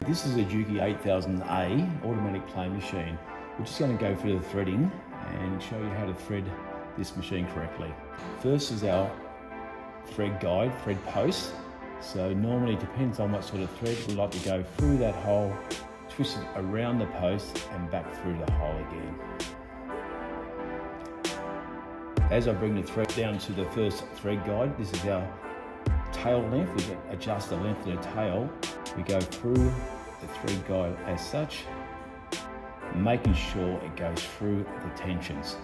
This is a Juki 8000A automatic play machine. We're just going to go through the threading and show you how to thread this machine correctly. First is our thread guide, thread post. So normally it depends on what sort of thread. We like to go through that hole, twist it around the post and back through the hole again. As I bring the thread down to the first thread guide, this is our tail length. We can adjust the length of the tail. We go through the thread guide as such, making sure it goes through the tensions.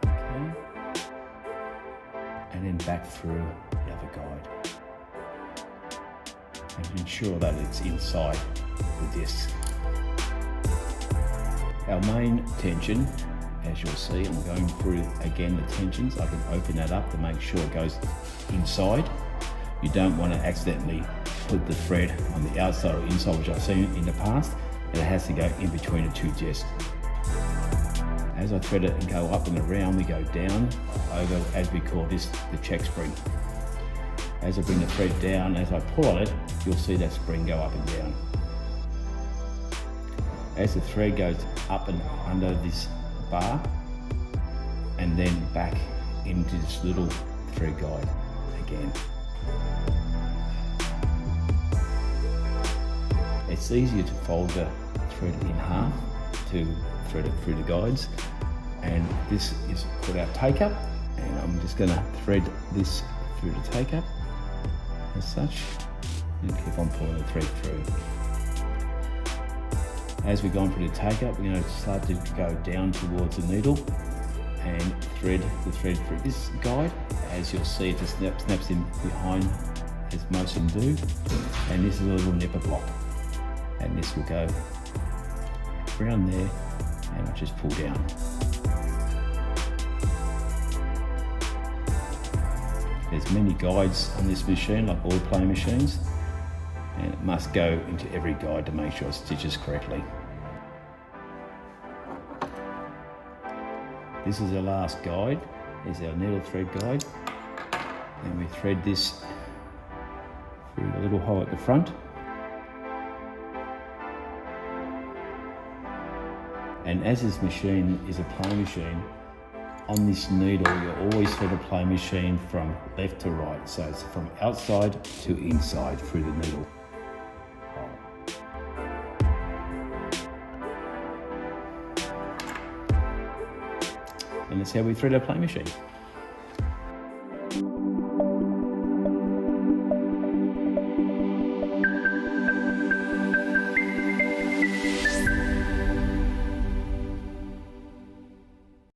Okay. And then back through the other guide. And ensure that it's inside the disc. Our main tension, as you'll see, I'm going through again the tensions. I can open that up to make sure it goes inside. You don't want to accidentally put the thread on the outside or inside, which I've seen in the past, and it has to go in between the two discs. As I thread it and go up and around, we go down over, as we call this, the check spring. As I bring the thread down, as I pull on it, you'll see that spring go up and down. As the thread goes up and under this bar, and then back into this little thread guide again. It's easier to fold the thread in half to thread it through the guides, and this is called our take up, and I'm just going to thread this through the take up as such and keep on pulling the thread through. As we've gone through the take up, we're going to start to go down towards the needle and thread the thread through this guide. As you'll see, it just snaps in behind, as most of them do, and this is a little nipper block. And this will go around there and I'll just pull down. There's many guides on this machine, like all play machines, and it must go into every guide to make sure it stitches correctly. This is our last guide. Here's our needle thread guide, and we thread this through the little hole at the front. And as this machine is a play machine, on this needle you always thread a play machine from left to right. So it's from outside to inside through the needle. And that's how we thread our play machine.